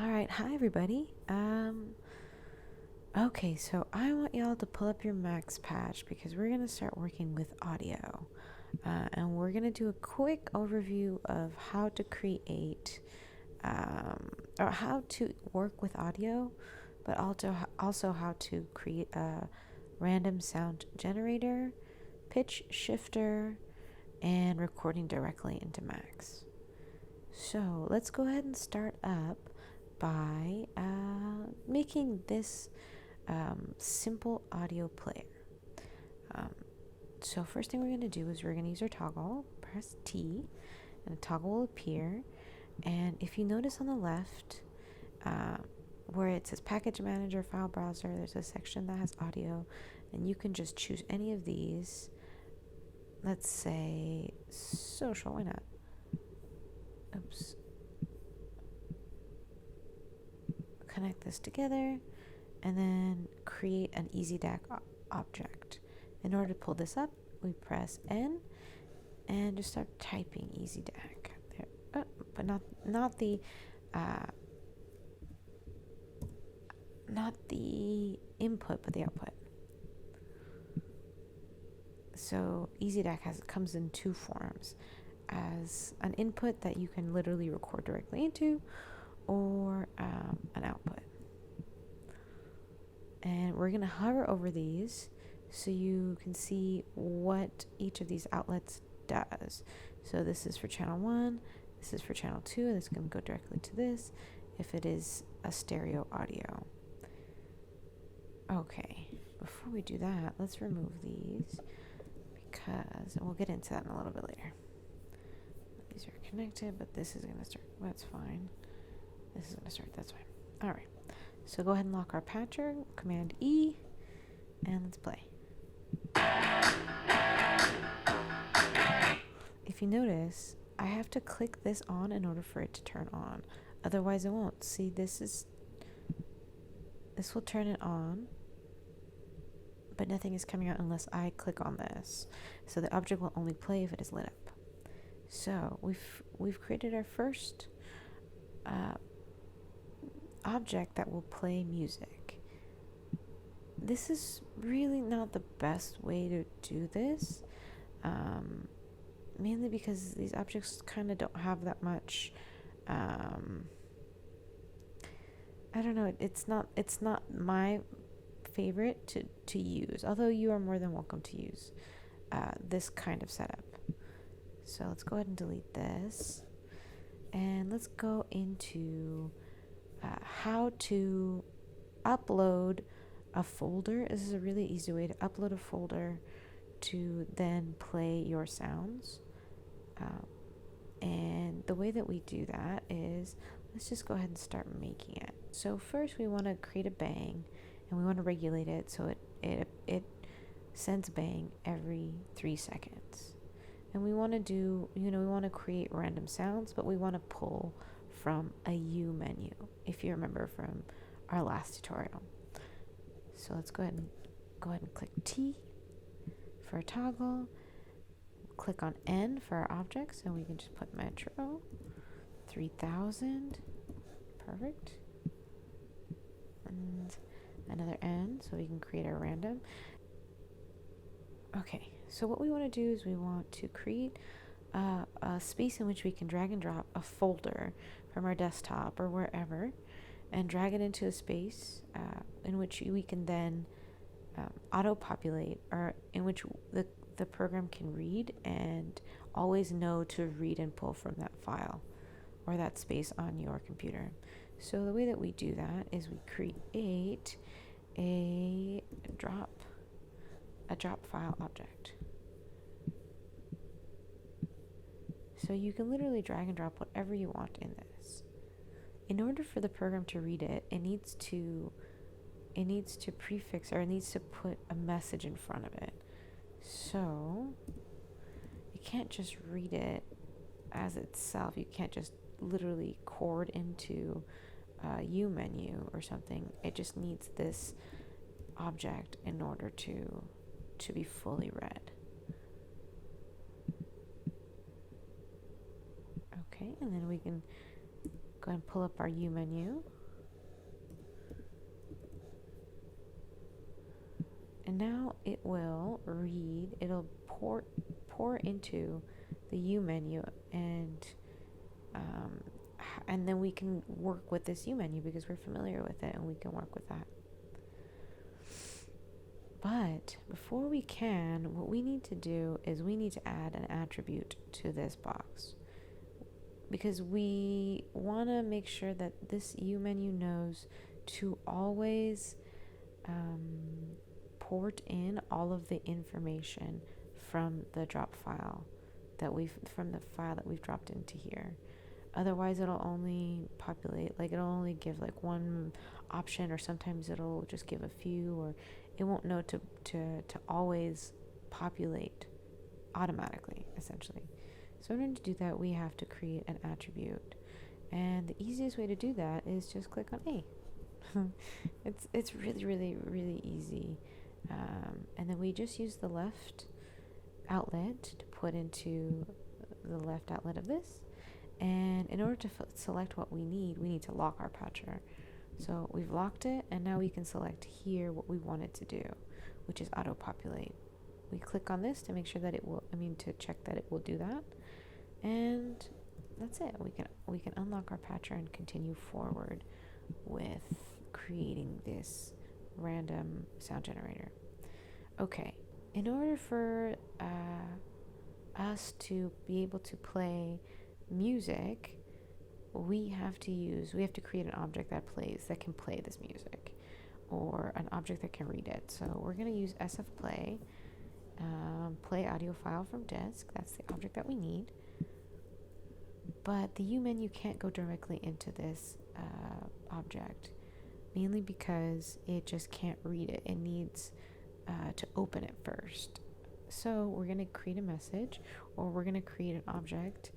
All right, hi everybody. Okay, so I want y'all to pull up your Max Patch because we're gonna start working with audio, and we're gonna do a quick overview of how to create, or how to work with audio, but also how to create a random sound generator, pitch shifter, and recording directly into Max. So let's go ahead and start up by making this simple audio player. Um, so first thing we're going to do is we're going to use our toggle, press T, and a toggle will appear. And if you notice on the left, where it says Package Manager, File Browser, there's a section that has audio, and you can just choose any of these. Let's say social, why not? Oops. Connect this together, and then create an EasyDAC object. In order to pull this up, we press N and just start typing EasyDAC there, but not the input, but the output. So EasyDAC comes in two forms: as an input that you can literally record directly into, or an output. And we're going to hover over these so you can see what each of these outlets does. So this is for channel 1, this is for channel 2, and it's going to go directly to this if it is a stereo audio. Okay, before we do that, let's remove these because, and we'll get into that in a little bit later. These are connected, but this is going to start, that's fine. This is going to start, that's fine. All right. So go ahead and lock our patcher, Command E, and let's play. If you notice, I have to click this on in order for it to turn on. Otherwise it won't. See, this will turn it on, but nothing is coming out unless I click on this. So the object will only play if it is lit up. So we've created our first object that will play music. This is really not the best way to do this, mainly because these objects kind of don't have that much, I don't know, it's not my favorite to use, although you are more than welcome to use this kind of setup. So let's go ahead and delete this, and let's go into how to upload a folder. This is a really easy way to upload a folder to then play your sounds. And the way that we do that is, let's just go ahead and start making it. So first we want to create a bang, and we want to regulate it so it sends bang every 3 seconds. And we want to do, we want to create random sounds, but we want to pull from a U menu, if you remember from our last tutorial. So let's go ahead and click T for a toggle. Click on N for our objects, and we can just put Metro 3000. Perfect. And another N so we can create our random. Okay, so what we want to do is we want to create a space in which we can drag and drop a folder from our desktop or wherever, and drag it into a space in which we can then auto-populate, or in which the program can read and always know to read and pull from that file or that space on your computer. So the way that we do that is we create a drop file object. So you can literally drag and drop whatever you want in this. In order for the program to read it, it needs to prefix, or it needs to put a message in front of it. So you can't just read it as itself. You can't just literally chord into a U menu or something. It just needs this object in order to be fully read. Okay, and then we can go go ahead and pull up our U menu. And now it will read, it'll pour into the U menu, and then we can work with this U menu because we're familiar with it and we can work with that. But before we can, what we need to do is we need to add an attribute to this box, because we want to make sure that this U menu knows to always port in all of the information from the drop file from the file that we've dropped into here. Otherwise it'll only populate, like it'll only give like one option, or sometimes it'll just give a few, or it won't know to always populate automatically, essentially. So in order to do that, we have to create an attribute, and the easiest way to do that is just click on A. It's really easy. And then we just use the left outlet to put into the left outlet of this. And in order to select what we need to lock our patcher. So we've locked it, and now we can select here what we want it to do, which is auto populate. We click on this to make sure that it will, to check that it will do that. And that's it. We can unlock our patcher and continue forward with creating this random sound generator. Okay, in order for us to be able to play music, we have to create an object that can play this music, or an object that can read it. So we're going to use sfplay, play audio file from disk. That's the object that we need. But the U menu can't go directly into this object, mainly because it just can't read it. It needs to open it first. So we're going to create a message, or we're going to create an object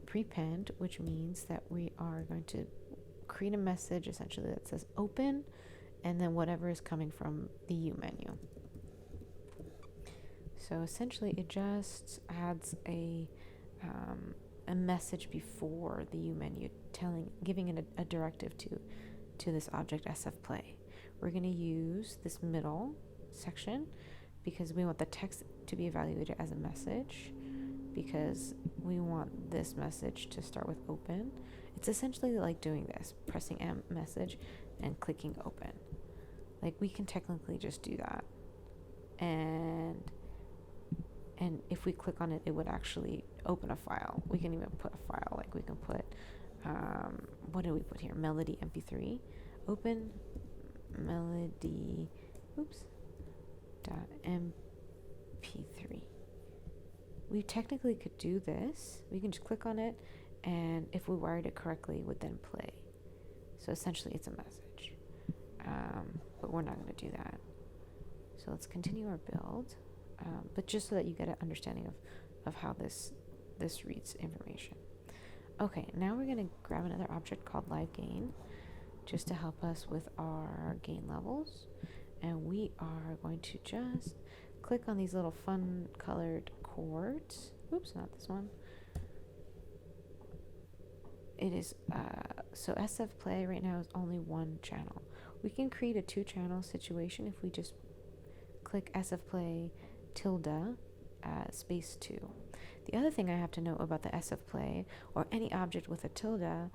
prepend, which means that we are going to create a message essentially that says open, and then whatever is coming from the U menu. So essentially it just adds a message before the U menu, giving it a directive to this object sfplay. We're going to use this middle section because we want the text to be evaluated as a message, because we want this message to start with open. It's essentially like doing this, pressing message and clicking open. Like, we can technically just do that, and if we click on it, it would actually open a file. We can even put a file, like we can put what did we put here? Melody mp3, open melody .mp3. We technically could do this. We can just click on it, and if we wired it correctly, it would then play. So essentially it's a message, but we're not going to do that. So let's continue our build, but just so that you get an understanding of how this reads information. Okay, now we're going to grab another object called live gain, just to help us with our gain levels. And we are going to just click on these little fun colored chords. Oops, not this one. It is, so sfplay right now is only one channel. We can create a 2-channel situation if we just click sfplay tilde space 2. The other thing I have to know about the sfplay, or any object with a tilde,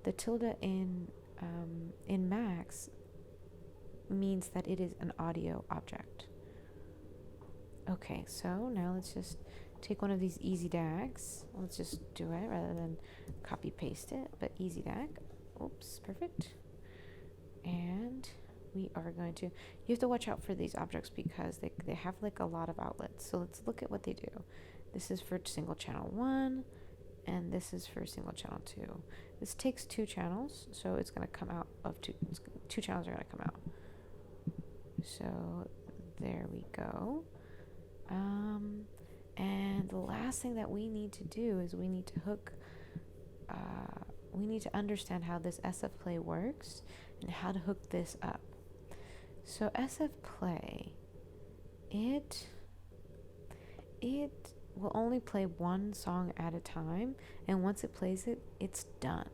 the tilde in Max means that it is an audio object. Okay, so now let's just take one of these easy DAGs. Let's just do it rather than copy paste it, but easy DAG. Oops, perfect. And we are going to, you have to watch out for these objects because they have like a lot of outlets. So let's look at what they do. This is for single channel 1, and this is for single channel 2. This takes 2 channels, so it's going to come out of 2 channels are going to come out. So there we go. And the last thing that we need to do is we need to hook, we need to understand how this sfplay works and how to hook this up. So sfplay, it will only play one song at a time, and once it plays it, it's done.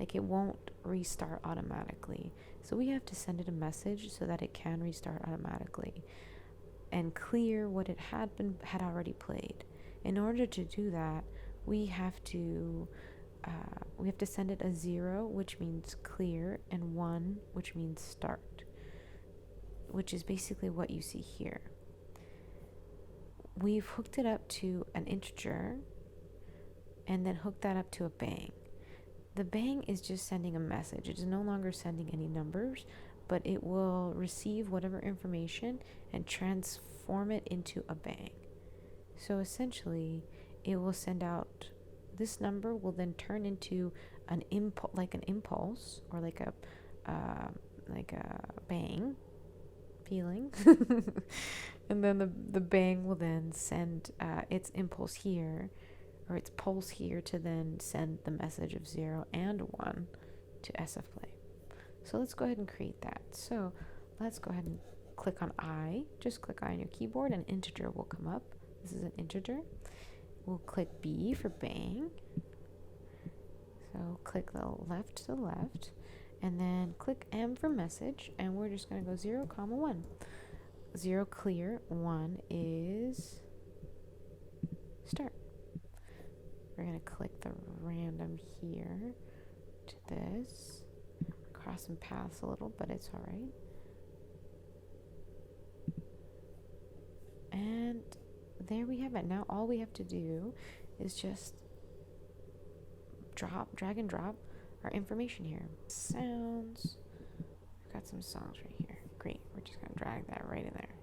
Like it won't restart automatically. So we have to send it a message so that it can restart automatically and clear what it had already played. In order to do that, we have to send it a 0, which means clear, and 1, which means start, which is basically what you see here. We've hooked it up to an integer and then hooked that up to a bang. The bang is just sending a message. It is no longer sending any numbers, but it will receive whatever information and transform it into a bang. So essentially, it will send out this number will then turn into an impulse or like a bang feeling, and then the bang will then send its impulse here, or its pulse here, to then send the message of 0 and 1 to SF Play. So let's go ahead and create that. So let's go ahead and click on I. Just click I on your keyboard, and integer will come up. This is an integer. We'll click B for bang. So click the left to the left, and then click M for message, and we're just going to go 0, 1. 0 clear, 1 is start. We're going to click the random here to this. Cross some paths a little, but it's all right. And there we have it. Now all we have to do is just drag and drop our information here. Sounds. We've got some songs right here. Great. We're just going to drag that right in there.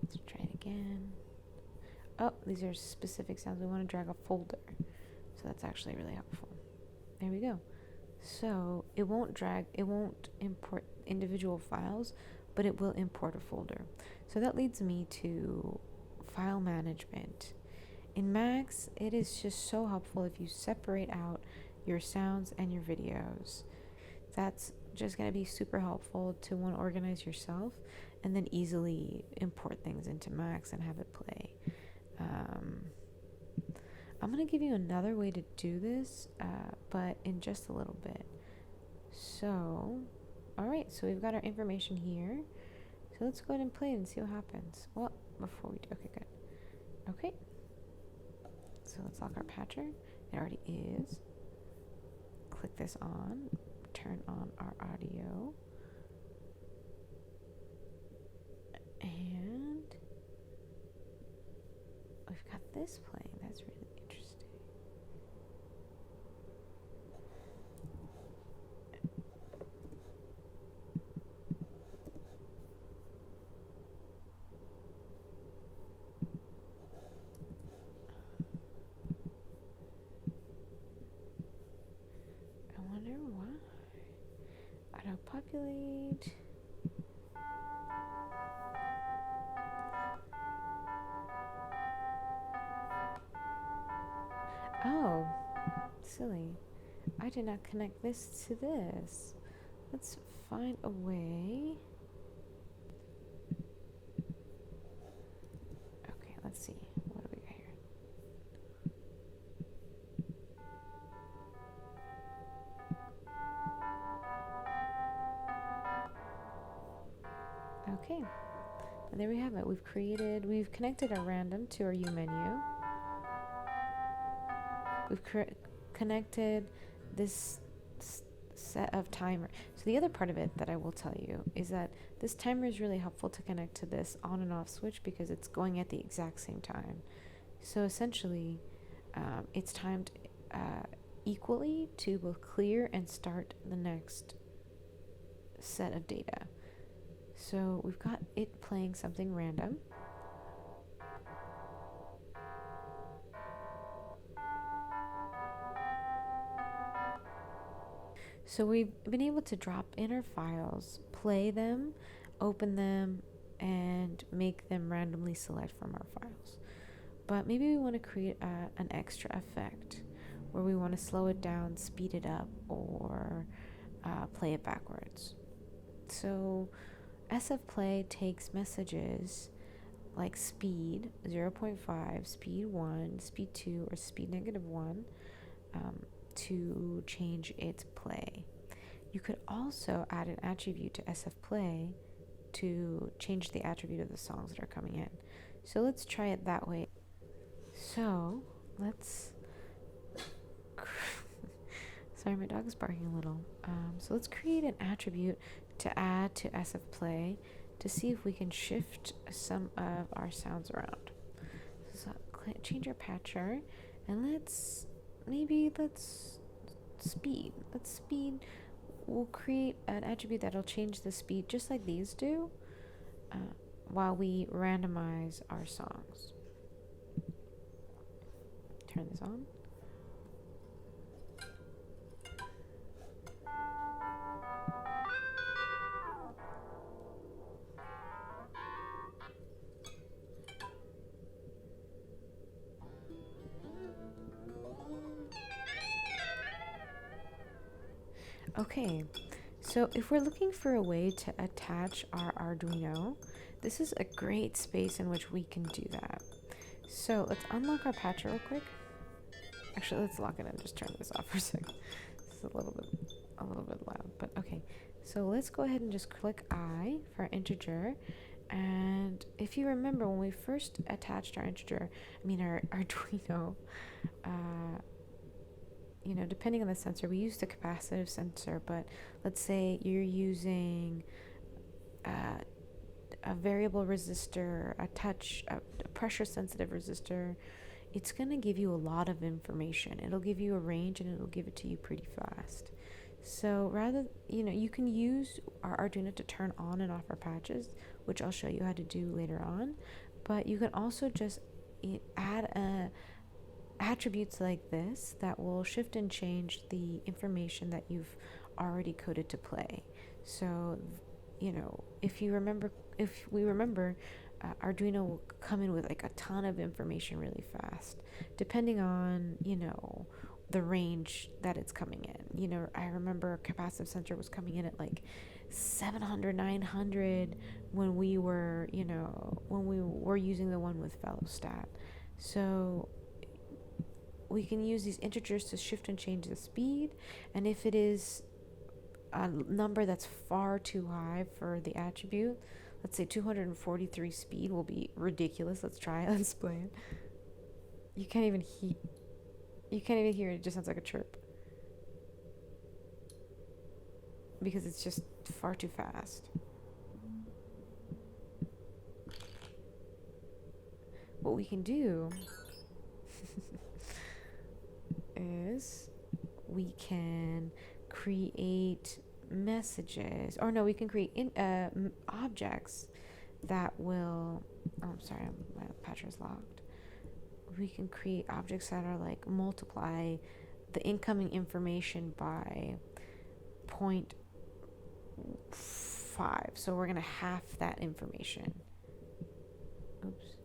Let's try it again. Oh, these are specific sounds. We want to drag a folder. So that's actually really helpful. There we go. So it won't import individual files, but it will import a folder. So that leads me to file management. In Max, it is just so helpful if you separate out your sounds and your videos. That's just going to be super helpful to want to organize yourself and then easily import things into Max and have it play. I'm going to give you another way to do this, but in just a little bit. So, all right, so we've got our information here. So let's go ahead and play it and see what happens. Well, before we do, okay, good. Okay, so let's lock our patcher. It already is. Click this on, turn on our audio. And we've got this playing. That's really interesting. I wonder why. Auto-populate. Oh, silly. I did not connect this to this. Let's find a way. Okay, let's see. What do we got here? Okay, and there we have it. We've connected our random to our U menu. We've connected this set of timer. So the other part of it that I will tell you is that this timer is really helpful to connect to this on and off switch because it's going at the exact same time. So essentially, it's timed equally to both clear and start the next set of data. So we've got it playing something random. So we've been able to drop in our files, play them, open them, and make them randomly select from our files. But maybe we want to create an extra effect where we want to slow it down, speed it up, or play it backwards. So sfplay takes messages like speed 0.5, speed 1, speed 2, or speed -1 to change its play. You could also add an attribute to sfplay to change the attribute of the songs that are coming in. So let's try it that way. So let's sorry, my dog is barking a little. So let's create an attribute to add to sfplay to see if we can shift some of our sounds around. So change our patcher, and let's speed. We'll create an attribute that'll change the speed just like these do, while we randomize our songs. Turn this on. Okay, so if we're looking for a way to attach our Arduino, this is a great space in which we can do that. So let's unlock our patcher real quick. Actually, let's lock it and just turn this off for a second. This is a little bit loud, but okay. So let's go ahead and just click I for our integer. And if you remember, when we first attached our Arduino, depending on the sensor, we use the capacitive sensor, but let's say you're using a variable resistor, a pressure sensitive resistor. It's going to give you a lot of information. It'll give you a range and it'll give it to you pretty fast. So you can use our Arduino to turn on and off our patches, which I'll show you how to do later on. But you can also just add attributes like this that will shift and change the information that you've already coded to play. So, if we remember, Arduino will come in with like a ton of information really fast, depending on, the range that it's coming in. I remember capacitive sensor was coming in at like 700, 900 when we were using the one with Velostat. So we can use these integers to shift and change the speed, and if it is a number that's far too high for the attribute, let's say 243 speed will be ridiculous. Let's try it. Let's play it. You can't even hear it. It just sounds like a chirp because it's just far too fast. What we can do is we can create messages, or no, we can create objects that will, sorry, my patcher is locked. We can create objects that are like multiply the incoming information by 0.5. So we're going to half that information. Oops.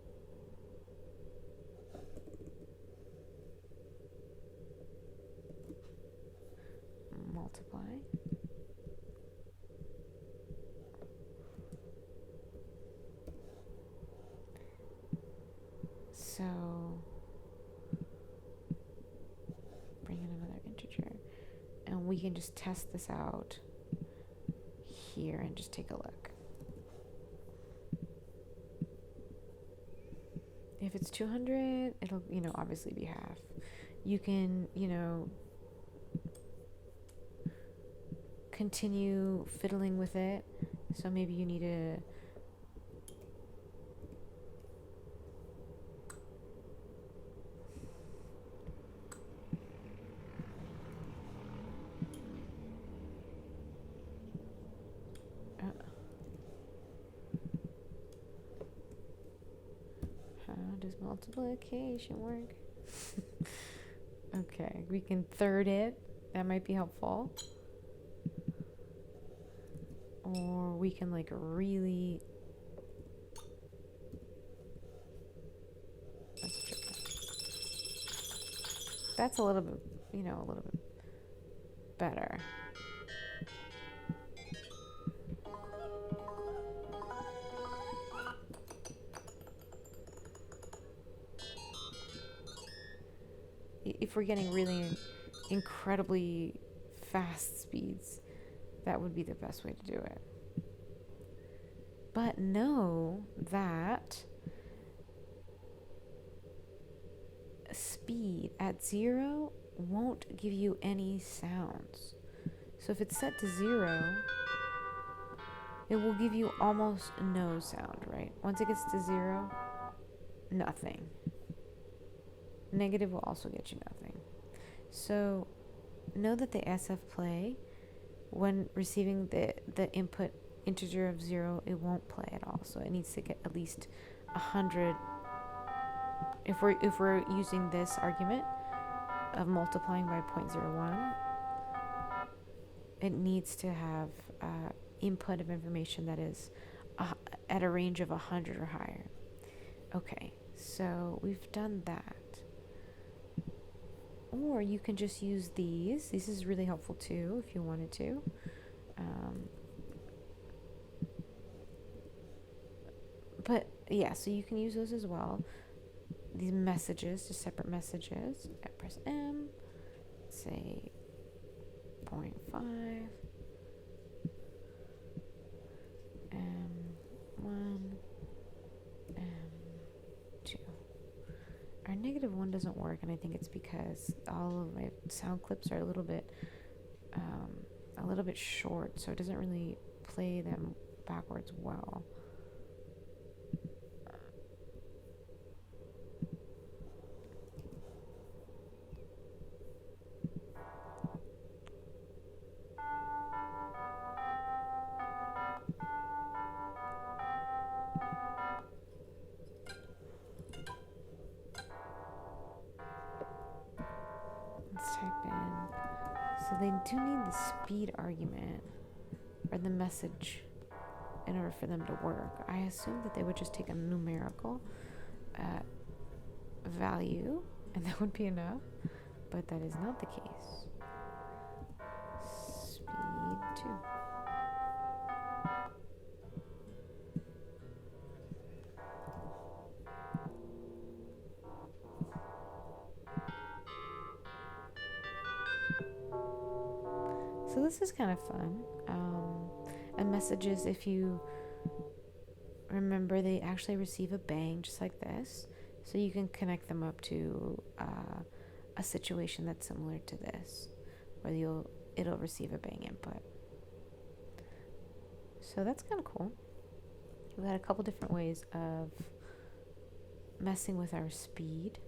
Multiply. So bring in another integer, and we can just test this out here and just take a look. If it's 200, it'll, obviously be half. You can, continue fiddling with it. So maybe you need to how does multiplication work? Okay, we can third it. That might be helpful. Or we can like really, that's a little bit, a little bit better. if we're getting really incredibly fast speeds, that would be the best way to do it. But know that speed at 0 won't give you any sounds. So if it's set to 0, it will give you almost no sound, right? Once it gets to 0, nothing. Negative will also get you nothing. So know that the SF play, when receiving the input integer of 0, it won't play at all. So it needs to get at least 100. If we're using this argument of multiplying by 0.01, it needs to have input of information that is at a range of 100 or higher. Okay, so we've done that. Or you can just use these. This is really helpful too if you wanted to. But yeah, so you can use those as well. These messages, just separate messages. I press M, say 0.5, M1, M2. Our -1 doesn't work, and I think it's because all of my sound clips are a little bit short, so it doesn't really play them backwards well. Let's type in. So they do need the speed argument or the message in order for them to work. I assume that they would just take a numerical value and that would be enough, but that is not the case. Speed 2. So this is kind of fun. And messages, if you remember, they actually receive a bang just like this. So you can connect them up to a situation that's similar to this, where it'll receive a bang input. So that's kind of cool. We've got a couple different ways of messing with our speed.